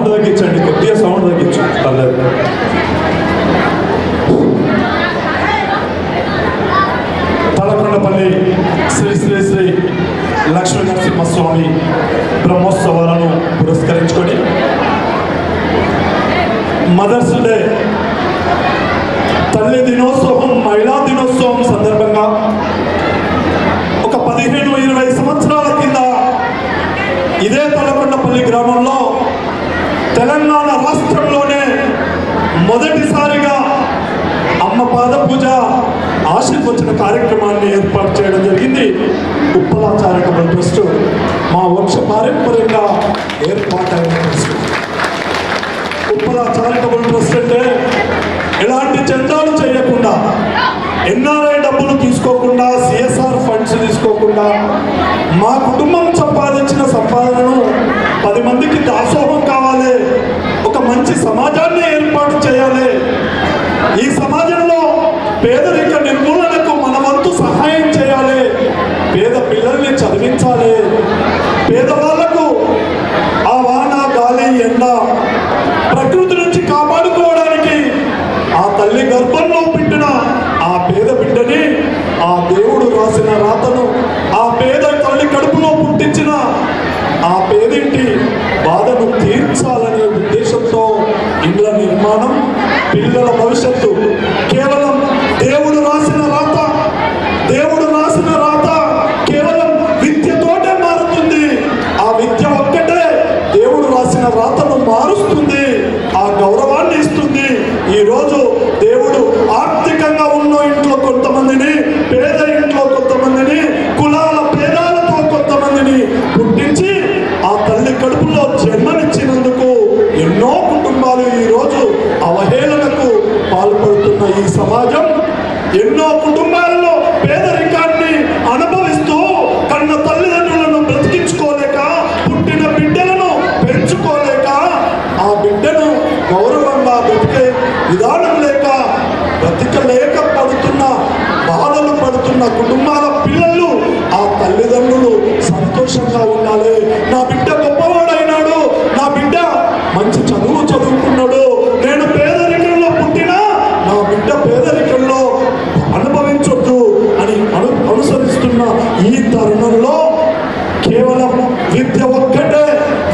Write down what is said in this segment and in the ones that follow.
Sound తగ్గించండి, కొద్దిగా sound తగ్గించు పర్లేదు. తలకొండపల్లి శ్రీ శ్రీ శ్రీ లక్ష్మీ నరసింహస్వామి బ్రహ్మోత్సవాలను పురస్కరించుకొని మదర్స్ డే, తల్లి దినోత్సవం, మహిళా దినోత్సవం సందర్భంగా ఒక 15-20 సంవత్సరాల కింద ఇదే తలకొండపల్లి గ్రామంలో తెలంగాణ రాష్ట్రంలోనే మొదటిసారిగా అమ్మ పాద పూజ ఆశీర్వచన కార్యక్రమాన్ని ఏర్పాటు చేయడం జరిగింది. ఉప్పల చారిటబుల్ ట్రస్ట్ మా వంశ పారంపర్యంగా ఏర్పాటైన ట్రస్ట్. ఉప్పల చారిటబుల్ ట్రస్ట్ అంటే ఎలాంటి చందాలు చేయకుండా, ఎన్ఆర్ఐ డబ్బులు తీసుకోకుండా, సిఎస్ఆర్ ఫండ్స్ తీసుకోకుండా మా కుటుంబం సంపాదించిన సంపాదనను 10 మందికి దాసోహం కావాలి, ఒక మంచి సమాజాన్ని ఏర్పాటు చేయాలి, ఈ సమాజంలో పేదరిక నిర్మూలనకు మన వంతు సహాయం చేయాలి, పేద పిల్లల్ని చదివించాలి, పేదవాళ్లకు ఆ వాన గాలి ఎండ ప్రకృతి నుంచి కాపాడుకోవడానికి ఆ తల్లి గర్భంలో పుట్టిన ఆ పేద బిడ్డని, ఆ దేవుడు రాసిన రాతను ఆ పేద తల్లి కడుపులో పుట్టించిన ఆ పేదింటి బాధను తీర్చాలనే ఉద్దేశంతో ఇండ్ల నిర్మాణం, పిల్లల భవిష్యత్తు కేవలం దేవుడు రాసిన రాత, దేవుడు రాసిన రాత కేవలం విద్యతోటే మారుతుంది. ఆ విద్య ఒక్కటే దేవుడు రాసిన రాతను మారుస్తుంది, ఆ గౌరవాన్ని ఇస్తుంది. ఈరోజు దేవుడు ఆర్థికంగా ఉన్న ఇంట్లో కొంతమందిని, పేద ఇంట్లో కొంతమందిని, కులాల భేదాలతో కొంతమందిని పుట్టించి ఆ తల్లి కడుపులో జన్మనిచ్చినందుకు ఎన్నో కుటుంబాలు ఈరోజు అవహేళనకు పాల్పడుతున్న ఈ సమాజం, ఎన్నో కుటుంబాలలో పేదరికాన్ని అనుభవిస్తూ కన్న తల్లిదండ్రులను బ్రతికించుకోలేక, పుట్టిన బిడ్డలను పెంచుకోలేక, ఆ బిడ్డను గౌరవంగా బ్రతికే విధానం లేక, బ్రతికలేక పడుతున్న బాధలు పడుతున్న కుటుంబాల పిల్లలు, ఆ తల్లిదండ్రులు సంతోషంగా ఉండాలి. నా బిడ్డ గొప్పవాడైనాడు, నా బిడ్డ మంచి చదువు చదువుకున్నాడు, నేను పేదరికంలో పుట్టినా నా బిడ్డ పేదరికంలో అనుభవించొద్దు అని అనుసరిస్తున్న ఈ తరుణంలో కేవలం విద్య ఒక్కటే,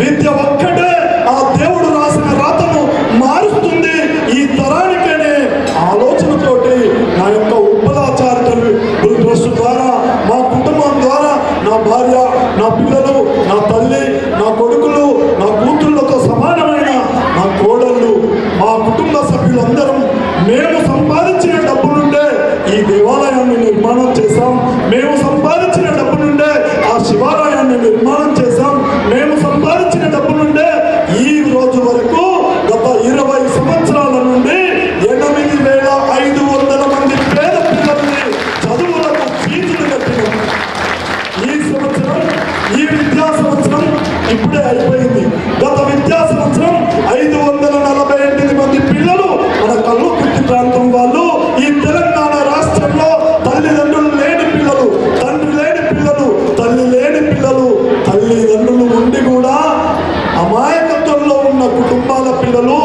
విద్య ఒక్కటే ఆ దేవుడు రాసిన రాతను మారుస్తుంది ఈ తరానికనే ఆలోచనతోటి నా యొక్క ఉప్పల చారిటబుల్ ట్రస్ట్ ద్వారా, మా కుటుంబం ద్వారా, నా భార్య, నా పిల్లలు, నా తల్లి, నా కొడుకులు, నా కూతుళ్ళతో సమానమైన నా కోడళ్ళు, మా కుటుంబ సభ్యులందరం మేము సంపాదించిన డబ్బు నుండే ఈ దేవాలయాన్ని నిర్మాణం చేశాం, మేము సంపాదించిన డబ్బు నుండే ఆ శివాలయాన్ని నిర్మాణం చేశాం, మేము సంపాదించిన డబ్బు నుండే ఈ రోజు వరకు గత 20 సంవత్సరాల నుండి 8,500 మంది పేద పిల్లల్ని చదువులకు ఫీజులు కట్టినాం. ఈ సంవత్సరం, ఈ విద్యా సంవత్సరం ఇప్పుడే అయిపోయింది. గత విద్యా సంవత్సరం 548 మంది పిల్లలు మన కల్వకుర్తి ప్రాంతం వాళ్ళు, ఈ తెలంగాణ రాష్ట్రంలో తల్లిదండ్రులు లేని పిల్లలు, తండ్రి లేని పిల్లలు, తల్లి లేని పిల్లలు, తల్లిదండ్రులు ఉండి కూడా అమాయకత్వంలో ఉన్న కుటుంబాల పిల్లలు,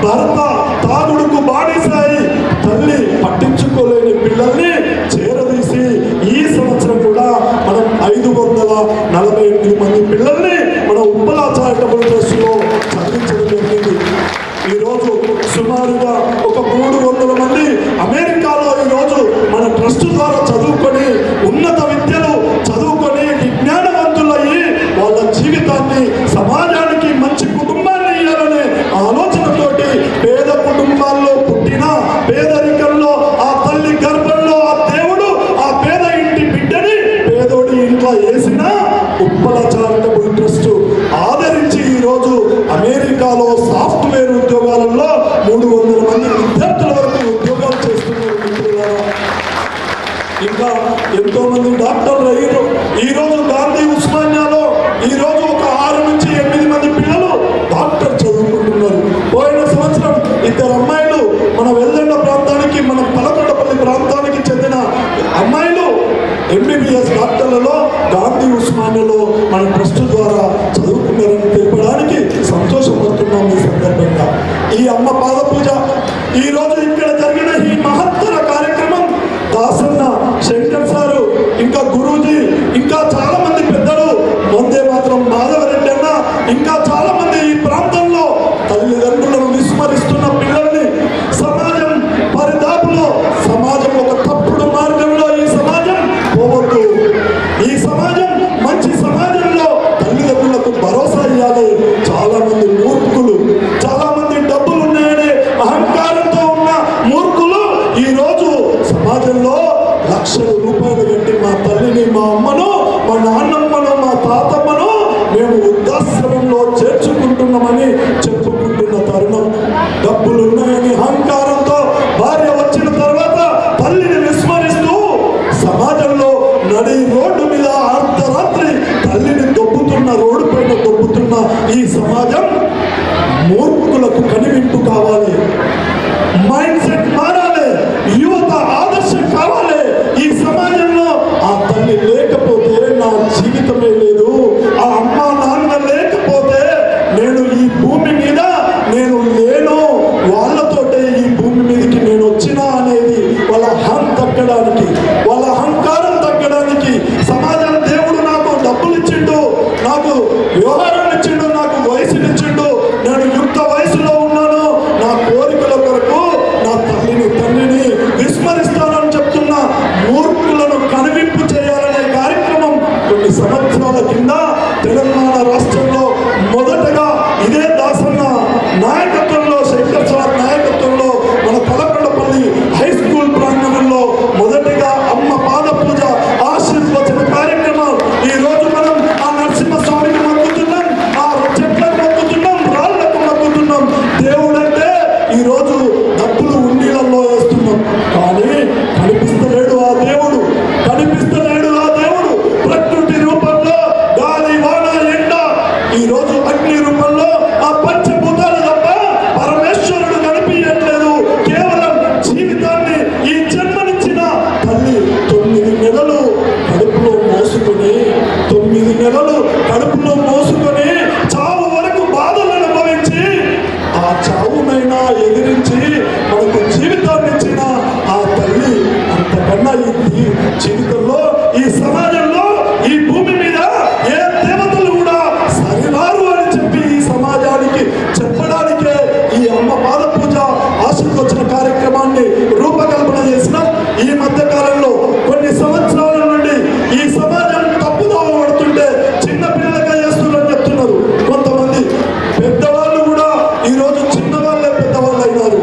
భర్త తాగుడుకు బానిసాయి తల్లి పట్టించుకోలేని పిల్లల్ని చేరదీసి ఈ సంవత్సరం కూడా మనం 548 మంది పిల్లల్ని మన ఉప్పల చారిటబుల్ ట్రస్ట్లో చదివించడం జరిగింది. ఈరోజు సుమారుగా ఒక 300 మంది అమెరికాలో ఈరోజు మన ట్రస్ట్ ద్వారా చదువుకొని ఉన్నత విద్యలు చదువుకొని విజ్ఞానవంతులయ్యి వాళ్ళ జీవితాన్ని, సమాజానికి మంచి కుటుంబాన్ని ఇవ్వాలనే ఆలోచనతోటి పేద కుటుంబాల్లో పుట్టిన, పేదరికంలో ఆ తల్లి గర్భంలో ఆ దేవుడు ఆ పేద ఇంటి బిడ్డని పేదోడి ఇంట్లో వేసిన ఉప్పల చారిటబుల్ ట్రస్ట్ ఆదరించి ఈరోజు అమెరికాలో సాఫ్ట్వేర్ ఉద్యోగాలలో 300 మంది విద్యార్థుల వరకు ఉద్యోగాలు చేస్తున్నారు మిత్రులారా. ఇంకా ఎంతో మంది డాక్టర్లు అయ్యారు. ఈరోజు గాంధీ ఉస్మానియాలో ఈరోజు ఒక 6 నుంచి 8 మంది పిల్లలు డాక్టర్ చదువుకుంటున్నారు. పోయిన సంవత్సరం 2 అమ్మాయిలు మన వెల్దండ ప్రాంతానికి, మన తలకొండపల్లి ప్రాంతానికి చెందిన అమ్మాయిలు ఎంబీబీఎస్ డాక్టర్లలో గాంధీ ఉస్మానియాలో మన ట్రస్ట్ ద్వారా చదువుకున్నారని తెలపడానికి సంతోషపడుతున్నారు. చెప్తున్నాం. ఈ సందర్భంగా ఈ అమ్మ పాద పూజ ఈ రోజు ఇక్కడ జరిగిన ఈ మహత్తర కార్యక్రమం దాసన్న, శంకర్ సారు, ఇంకా గురూజీ, ఇంకా చాలా మంది పెద్దలు, వందే మాత్రం మాధవరెడ్డి అన్న, ఇంకా చాలా మంది ఈ ప్రాంతంలో తల్లిదండ్రులను విస్మరిస్తున్న పిల్లల్ని సమాజం పరిదాపులో, సమాజం ఒక తప్పుడు మార్గంలో ఈ సమాజం పోవద్దు. ఈ సమాజం మంచి సమాజంలో తల్లిదండ్రులకు భరోసా ఇవ్వాలి. చాలా మంది మూర్ఖులు, చాలా మంది డబ్బులు ఉన్నాయనే అహంకారంతో ఉన్న మూర్ఖులు ఈ రోజు సమాజంలో లక్షల రూపాయలు పెట్టి మా తల్లిని, మా అమ్మను, మా నాన్నమ్మను, మా తాతమ్మను మేము వృద్ధాశ్రమంలో చేర్చుకుంటున్నామని చెప్పుకుంటున్న తరుణం. డబ్బులు ఉన్నాయని అహంకారంతో భార్య వచ్చిన తర్వాత తల్లిని విస్మరిస్తూ సమాజంలో నడి రోడ్డు మీద అర్ధరాత్రి తల్లిని దొబ్బుతున్న, రోడ్డు పైన దొబ్బుతున్న ఈ సమాజం మూర్ఖులకు కనివింపు కావాలి. మైండ్ సెట్ మారాలి. యువత ఆదర్శం కావాలి. ఈ సమాజంలో ఆ తల్లి లేకపోతే నా జీవితమే లేదు, ఆ అమ్మ నాన్న లేకపోతే నేను ఈ భూమి మీద నేను లేను, వాళ్ళతోటే ఈ భూమి మీదకి నేను వచ్చినా అనేది వాళ్ళ అహం తగ్గడానికి, వాళ్ళ అహంకారం తగ్గడానికి. సమాజం దేవుడు నాకు డబ్బులు ఇచ్చిండు, నాకు వ్యవహారాలు ఇచ్చిండు, నాకు వయసునిచ్చిండు, నేను యుక్త వయసులో ఉన్నాను, నా కోరికల కొరకు నా తల్లిని తండ్రిని విస్మరిస్తానని చెప్తున్న మూర్ఖులను కనువింపు చేయాలనే కార్యక్రమం కొన్ని సంవత్సరాల కింద తెలంగాణ రాష్ట్రంలో మొదటగా ఇదే దాసన్న నాయకత్వంలో, శంకర్ సార్ నాయకత్వంలో మన తలకొండపల్లి హై స్కూల్ ప్రాంగణంలో మొదటిగా అమ్మ పాద పూజ ఆశీర్వచన కార్యక్రమం. ఈ రోజు మనం ఆ నరసింహస్వామికి మొక్కుతున్నాం, ఆ చెట్లకు మొక్కుతున్నాం, రాళ్లకు మొక్కుతున్నాం. దేవుడంటే ఈ రోజు డబ్బులు ఉండీలలో వేస్తున్నాం, కానీ కనిపిస్తలేడు ఆ దేవుడు, కనిపిస్తలేడు ఆ దేవుడు. ప్రకృతి రూపంలో గాలి, వాన, ఎండ, ఈ రోజు అగ్ని రూపంలో ఆ పంచభూతాలు తప్ప పరమేశ్వరుడు కనిపించట్లేదు. కేవలం జీవితాన్ని ఈ జన్మనిచ్చిన తల్లి 9 నెలలు కడుపులో మోసుకొని, 9 నెలలు కడుపులో మోసుకొని చావు వరకు బాధలు అనుభవించి ఆ చావునైనా ఎదిరించి మనకు జీవితాన్ని ఇచ్చిన ఆ తల్లి అంతకన్నా ఈ జీవితంలో, ఈ సమాజంలో, ఈ భూమి మీద ఏ దేవతలు కూడా సరిరారు అని చెప్పి ఈ సమాజానికి చెప్పడానికే ఈ అమ్మ పాద పూజ ఆశీర్వచన కార్యక్రమాన్ని రూపకల్పన చేసిన. ఈ మధ్య కాలంలో కొన్ని సంవత్సరాల నుండి ఈ సమాజం తప్పుదోవ పడుతుంటే చిన్న పిల్లలుగా చేస్తున్నారని చెప్తున్నారు కొంతమంది. పెద్దవాళ్ళు కూడా ఈ రోజు చిన్నవాళ్ళే పెద్దవాళ్ళు అయినారు.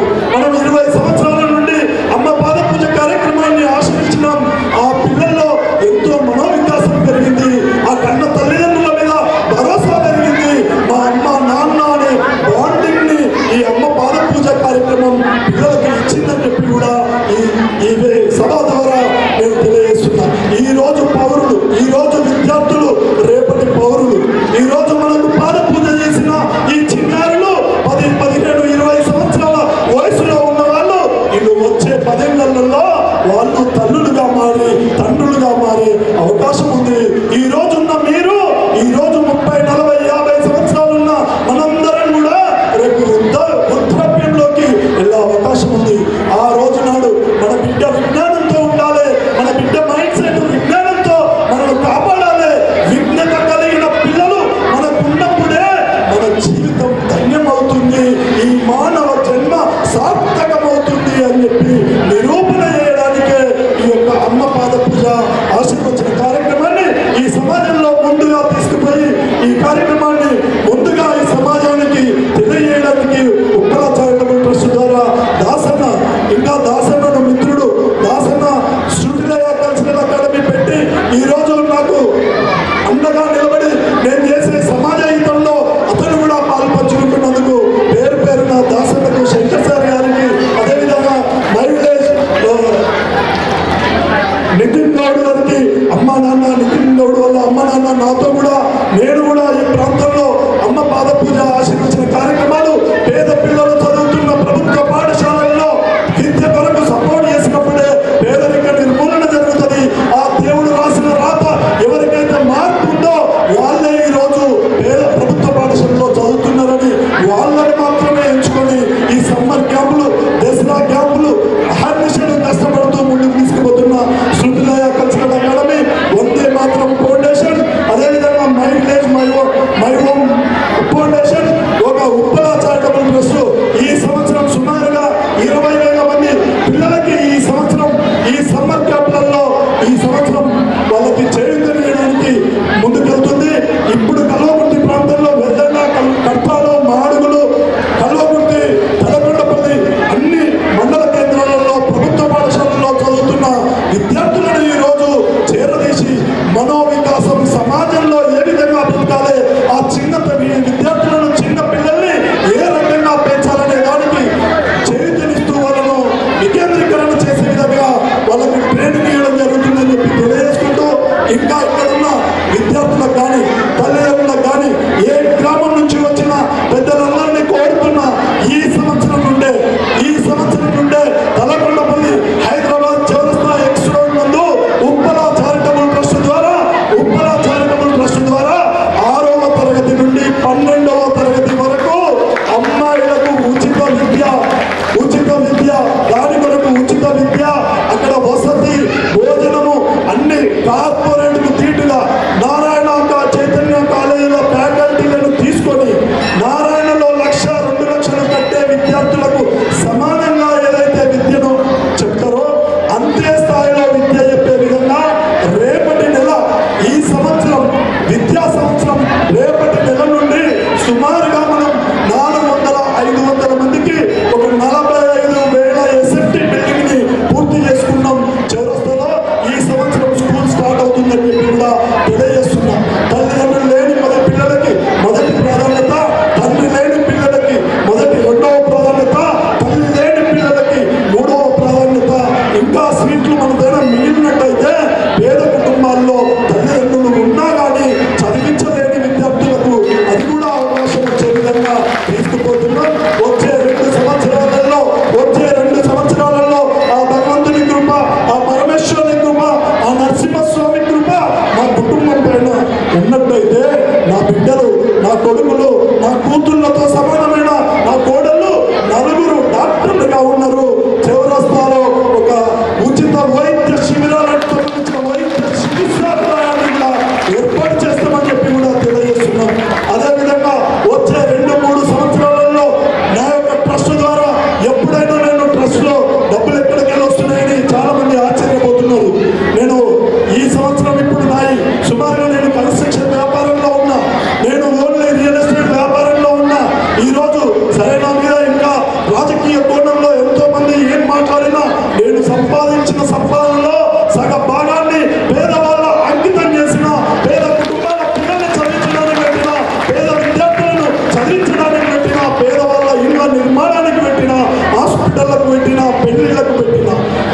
సరే నా మీద ఇంకా రాజకీయ కోణంలో ఎంతో మంది ఏం మాట్లాడినా నేను సంపాదించిన సంపాదనలో సగ భాగాన్ని పేదవాళ్ళ అంకితం చేసిన, పేద కుటుంబాల పిల్లల్ని చదివించడానికి పెట్టిన, పేద విద్యార్థులను చదివించడానికి పెట్టిన, పేదవాళ్ళ ఇళ్ళ నిర్మాణానికి పెట్టిన, హాస్పిటళ్లకు పెట్టిన, పెళ్లిళ్లకు పెట్టిన,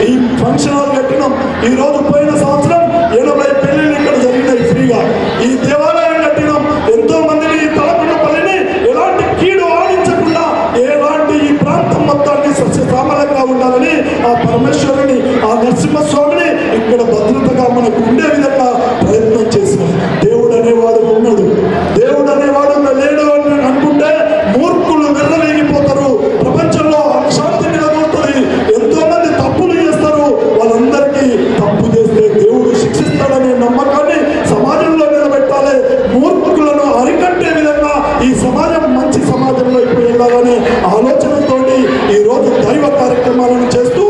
ఈ ఫంక్షన్ హాల్ కట్టినాం. ఈ రోజు పోయిన సంవత్సరం 80 పెళ్లిళ్ళు ఇక్కడ జరిగినాయి ఫ్రీగా. ఈ దేవాలయం కట్టినాం. ఎంతో మందిని ఈ తలకొండపల్లిని ఎలాంటి కీడు ఆడించకుండా ఎలాంటి ఈ ప్రాంతం మొత్తాన్ని సస్యశ్యామలంగా ఉండాలని ఆ పరమేశ్వరుని, ఆ నరసింహస్వామిని ఇక్కడ భద్రతగా మనకు ఉండే విధంగా ప్రయత్నం చేశాం. దేవుడు అనేవాడు ఉన్నాడు, దేవుడు అనేవాడు లేడు అని అనుకుంటే మూర్ఖులు వెర్రలేగిపోతారు. ప్రపంచంలో శాంతి నిలబడుతుంది. ఎంతో మంది తప్పులు చేస్తారు. వాళ్ళందరికీ తప్పు చేస్తే దేవుడు శిక్షిస్తాడనే నమ్మకాన్ని సమాజంలో నిలబెట్టాలి. మూర్ఖులను అరికట్టే విధంగా ఈ సమాజం మంచి సమాజంలో ఇప్పుడు వెళ్ళాలనే ఆలోచనతో ఈ రోజు దైవ కార్యక్రమాలను చేస్తూ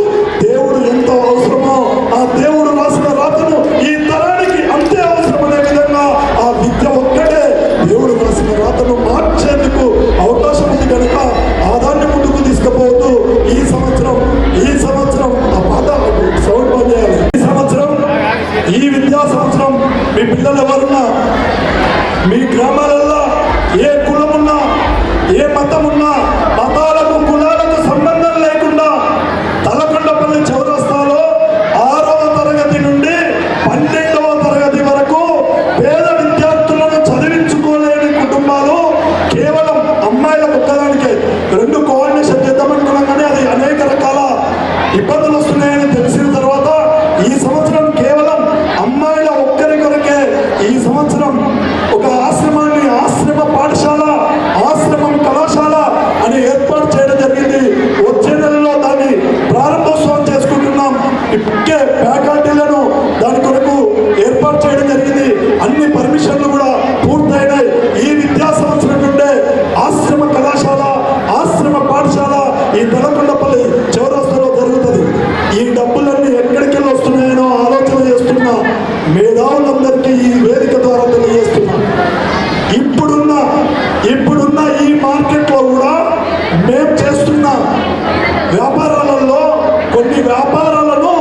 దేవుడు ఎంతో అవసరమో ఆ దేవుడు రాసిన రాతను ఈ తరానికి అంతే అవసరమనే విధంగా ఆ విద్య ఒక్కటే దేవుడు రాసిన రాతను మార్చేందుకు అవకాశం ఉంది కనుక ఆ దాన్ని ముందుకు తీసుకుపోతూ ఈ సంవత్సరం ఆ పాట సౌండ్ బంద్ చేయాలి. ఈ విద్యా సంవత్సరం మీ పిల్లలు ఎవరున్నా, మీ గ్రామాలలో ఏ కులమున్నా, ఏ మతమున్నా, మతాలకు కులాలకు సంబంధం లేకుండా తలకొండపల్లి చౌరస్తాలో 6వ తరగతి నుండి 12వ తరగతి వరకు పేద విద్యార్థులను చదివించుకోలేని కుటుంబాలు కేవలం అమ్మాయిలకు ఒక్కదానికే 2 కోఆర్డినేషన్ చేద్దామనుకున్నాం. కానీ అది అనేక రకాల ఇబ్బందులు వస్తున్నాయని తెలిసిన తర్వాత ఈ సంవత్సరం కేవలం అమ్మాయిల ఒక్కరి కొరకే ఈ సంవత్సరం ఒక ఆశ్రమాన్ని, ఆశ్రమ పాఠశాల, ఆశ్రమం కళాశాల అని ఏర్పాటు చేయడం జరిగింది. వచ్చే నెలలో దాన్ని ప్రారంభోత్సవం చేసుకుంటున్నాం. ఇప్పటికే ఫ్యాకల్టీలను దాని కొరకు ఏర్పాటు చేయడం జరిగింది. అన్ని పర్మిషన్లు కూడా పూర్తయినాయి. ఈ విద్యా సంవత్సరం నుండే ఆశ్రమ కళాశాల, ఆశ్రమ పాఠశాల ఈ తలకొండపల్లి చౌరస్తాలో జరుగుతుంది. ఈ డబ్బులన్నీ ఎక్కడికి వస్తున్నాయనో ఆలోచన చేస్తున్నా మేధావులందరికీ ఈ వేదిక ద్వారా తెలియజేస్తున్నా. ఇప్పుడున్న ఈ మార్కెట్లో కూడా మేము చేస్తున్న వ్యాపారాలలో కొన్ని వ్యాపారాలను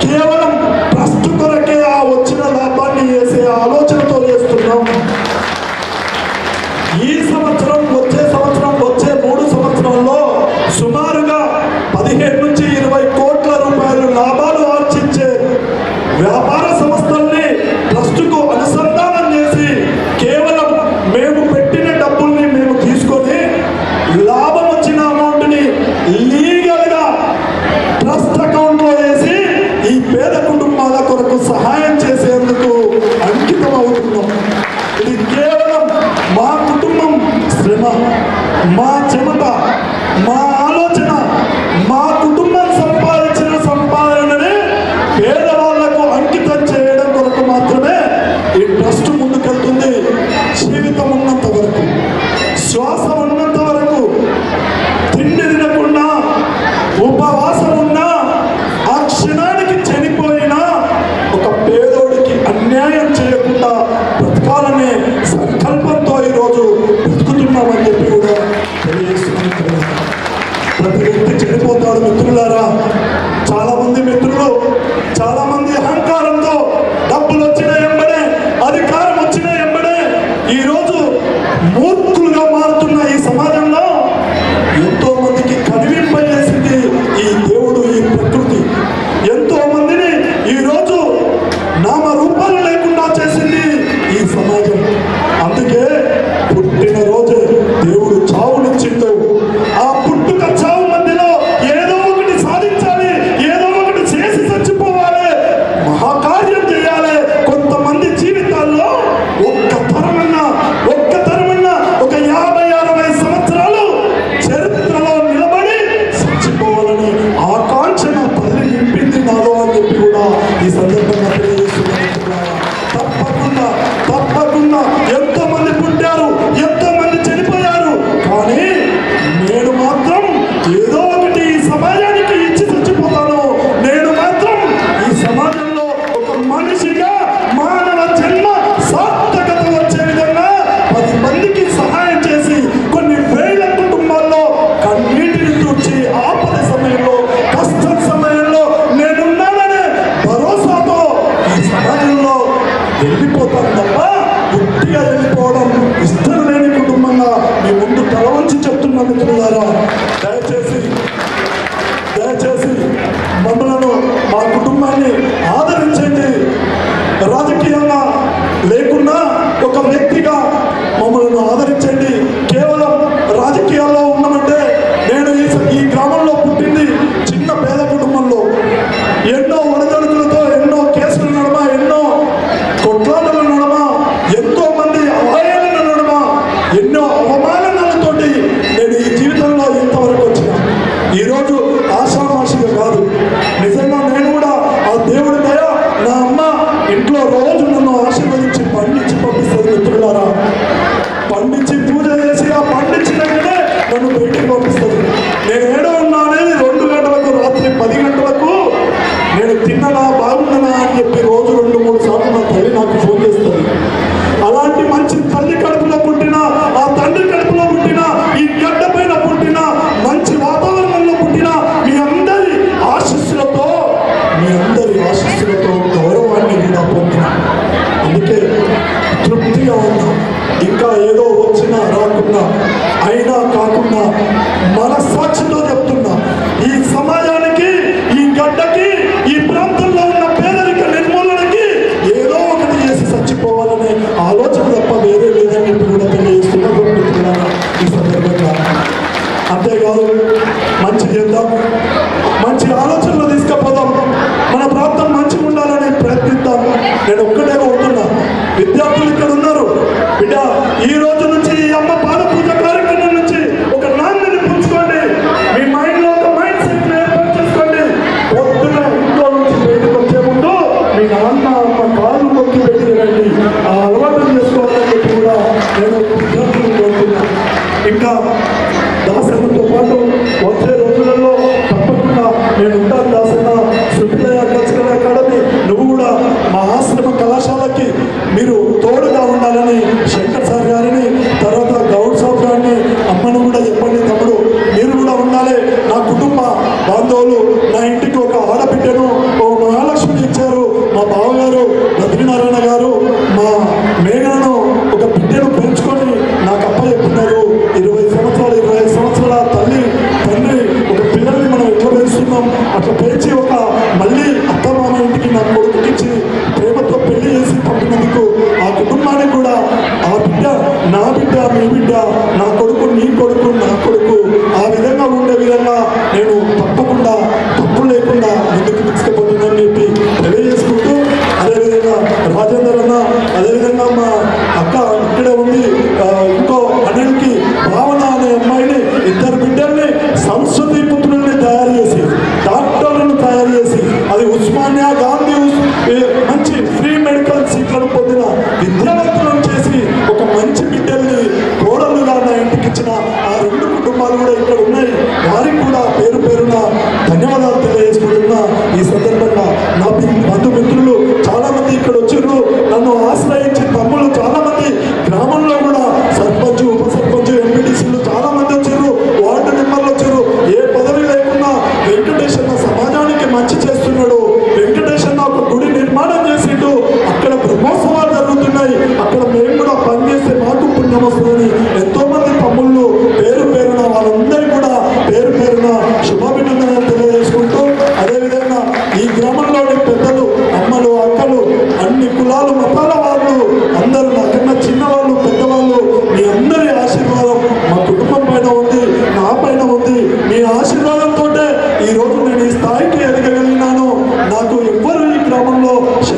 కేవలం ట్రస్ట్ కొరకే ఆ వచ్చిన లాభాన్ని వేసే ఆలోచనతో చేస్తున్నాం. ఈ సంవత్సరం, వచ్చే 3 సంవత్సరాల్లో సుమారుగా 15 నుంచి 20 కోట్ల రూపాయలు లాభాలు ఆర్జించే వ్యాపార సంస్థల్ని ట్రస్టుకు అనుసంధానం చేసి కేవలం మేము పెట్టిన డబ్బుల్ని మేము తీసుకొని లాభం వచ్చిన అమౌంట్ని లీగల్గా ట్రస్ట్ అకౌంట్లో వేసి ఈ పేద కుటుంబాల కొరకు సహాయం చేసేందుకు అంకితం అవుతున్నాం. ఇది కేవలం మా కుటుంబం శ్రమ, మా చెమట, మా ఆలోచన, మా కుటుంబం సంపాదించిన సంపాదనని పేదవాళ్లకు అంకితం చేయడం కొరకు మాత్రమే ఈ ట్రస్ట్ ముందుకెళ్తుంది. జీవితం ఉన్నంత వరకు, శ్వాస ఉన్నంత వరకు, తిండి తినకుండా ఉపవాసం ఉన్నా, ఆ క్షణానికి చనిపోయినా ఒక పేదోడికి అన్యాయం చేయకుండా బ్రతకాలనే సంకల్పంతో ఈరోజు బ్రతుకుతున్నామని చెప్పి కూడా తెలియజేస్తున్నాను. ప్రతి వ్యక్తి చనిపోతాడు మిత్రులారా. చాలా మంది మిత్రులు, చాలా మంది అహంకారంతో డబ్బులు వచ్చిన ఎంబడే, అధికారం వచ్చిన ఎంబడే ఈరోజు మూర్ఖులుగా మారుతున్న ఈ సమాజంలో ఎంతో మందికి కనివింపజేసింది ఈ దేవుడు, ఈ ప్రకృతి. ఎంతో మందిని ఈరోజు నామ రూపాలు లేకుండా చేసింది ఈ సమాజం. అందుకే పుట్టిన రోజే దేవుడు చావునిచ్చిండు. ఆ పుట్టుక చావు మధ్యలో ఏదో ఒకటి సాధించాలి, ఏదో ఒకటి చేసి చచ్చిపోవాలి. మహా మిత్రులారా, దయచేసి మమ్మలను మా కుటుంబాన్ని ఆదరించండి. రాజకీయంగా లేకున్నా ఒక వ్యక్తిగా మమ్మల్ని ఆదరించండి. కేవలం రాజకీయాల్లో ఉన్నామంటే నేను ఈ గ్రామంలో పుట్టింది చిన్న పేద కుటుంబంలో. ఎన్నో ఒడిదొడుకులతో, ఎన్నో కేసుల నడమ, ఎన్నో కొట్లాటల నడమ, ఎంతో మంది అవాయాల నడమ, ఎన్నో అవమానాలతోటి నేను ఈ జీవితంలో ఇంతవరకు వచ్చిన. ఈరోజు ఆషామాషిగా కాదు, నిజంగా నేను కూడా ఆ దేవుడి దయ, నా అమ్మ ఇంట్లో రోజు నన్ను ఆశీర్వదించి పండించి పంపిస్తుంది. మిత్రులారా, పండించి పూజ చేసి ఆ పండించినట్టునే నన్ను బయటికి పంపిస్తుంది. నేను ఏడో ఉన్నా అనేది 2 గంటలకు, రాత్రి 10 గంటలకు నేను తిన్ననా బాగున్నానా అని చెప్పి రోజు 2-3 సార్లు నా తల్లి నాకు ఫోన్ చేస్తుంది. అలాంటి మంచి తల్లి కడుపులో పుట్టిన, ఆ తండ్రి కడుపులో పుట్టిన, ఈ గడ్డ పైన పుట్టిన, మంచి వాతావరణంలో పుట్టిన మీ అందరి ఆశీస్సులతో గౌరవాన్ని కూడా పొందిన. అందుకే తృప్తిగా ఉన్నా. ఇంకా ఏదో వచ్చినా రాకున్నా, అయినా కాకుండా మనస్సాక్షితో చెప్తున్నా, ఈ సమాజానికి, ఈ గడ్డకి, ఈ ప్రాంతంలో ఉన్న పేదరిక నిర్మూలనకి ఏదో ఒకటి చేసి చచ్చిపోవాలనే ఆలోచన తప్ప వేరే లేదని చెప్పి కూడా తెలియజేస్తున్నా ఈ సందర్భంగా. అంతేకాదు, మంచి చేద్దాం, మంచి ఆలోచనలు తీసుకుపోదాం, మన ప్రాంతం మంచిగా ఉండాలని ప్రయత్నిద్దాం. నేను ఒక్కటే కోరుతున్నా, విద్యార్థులు ఇక్కడ ఉన్నారు బిడ్డ, ఈ రోజు నుంచి ఈ అమ్మ పాద పూజ కార్యక్రమం నుంచి ఒక నాన్నని పుంజుకోండి. మీ మైండ్లో ఒక మైండ్ సెట్ ఏర్పాటు చేసుకోండి. పొద్దున ఇంట్లో నుంచి బయటకు వచ్చే ముందు మీ నాన్న అమ్మ కాళ్ళు మొక్కి బయటికి రండి. ఆ అలవాటు చేసుకోవాలని చెప్పి కూడా నేను విద్యార్థులు కోరుతున్నా. ఇంకా దాసన్నతో పాటు వచ్చే రోజులలో తప్పకుండా నేను ఉంటాను. దాసన్న శృతిలయ కల్చరల్ అకాడమీ, నువ్వు కూడా మా ఆశ్రమ కళాశాలకి మీరు తోడుగా ఉండాలని శంకర్ సార్ గారిని, తర్వాత గౌడ్ సాబ్ గారిని, అమ్మను కూడా చెప్పండి. తమ్ముడు మీరు కూడా ఉండాలి. నా కుటుంబ బాంధవులు, నా ఇంటికి ఒక ఆడబిడ్డను, ఓ మహాలక్ష్మిని ఇచ్చారు. మా బావగారు బద్రీనారాయణ గారు మా మేఘనను ఒక బిడ్డను పెంచుకొని నాకు అప్పచెప్తున్నారు. 20 సంవత్సరాలు, 25 సంవత్సరాల తండ్రి ఒక పిల్లల్ని మనం ఎట్లా పెంచుతున్నాం అట్లా పెంచి ఒక మళ్ళీ అత్తమామ ఇంటికి నా కొడుకుకిచ్చి ప్రేమతో పెళ్లి చేసి పంపినందుకు ఆ కుటుంబానికి కూడా, ఆ బిడ్డ నా బిడ్డ, మీ బిడ్డ, నా కొడుకు నీ కొడుకు, నా కొడుకు, ఆ విధంగా ఉండే విధంగా నేను తప్పకుండా తప్పు లేకుండా ముందుకు తీసుకుపోతుందని చెప్పి తెలియజేసుకుంటూ, అదేవిధంగా రాజేందర్ అన్న, అదేవిధంగా మా అక్క ఇక్కడే ఉంది, ఇంకో అనిల్కి భావన అనే అమ్మాయిని, 2 బిడ్డల్ని సంస్కృతి పుత్రుల్ని తయారు చేసి, డాక్టర్లను తయారు చేసి, అది ఉస్మానియా గాంధీ మంచి ఫ్రీ మెడికల్ సీట్లను పొందిన విద్యావంతులను చేసి ఒక మంచి బిడ్డల్ని కోడలుగా నా ఇంటికి ఇచ్చిన ఆ 2 కుటుంబాలు కూడా ఇక్కడ ఉన్నాయి. వారికి కూడా పేరు పేరున ధన్యవాదాలు తెలియజేసుకుంటున్నా. ఈ సందర్భంగా నా బంధుమిత్రులు చాలా మంది ఇక్కడ వచ్చారు, నన్ను ఆశ్రయించి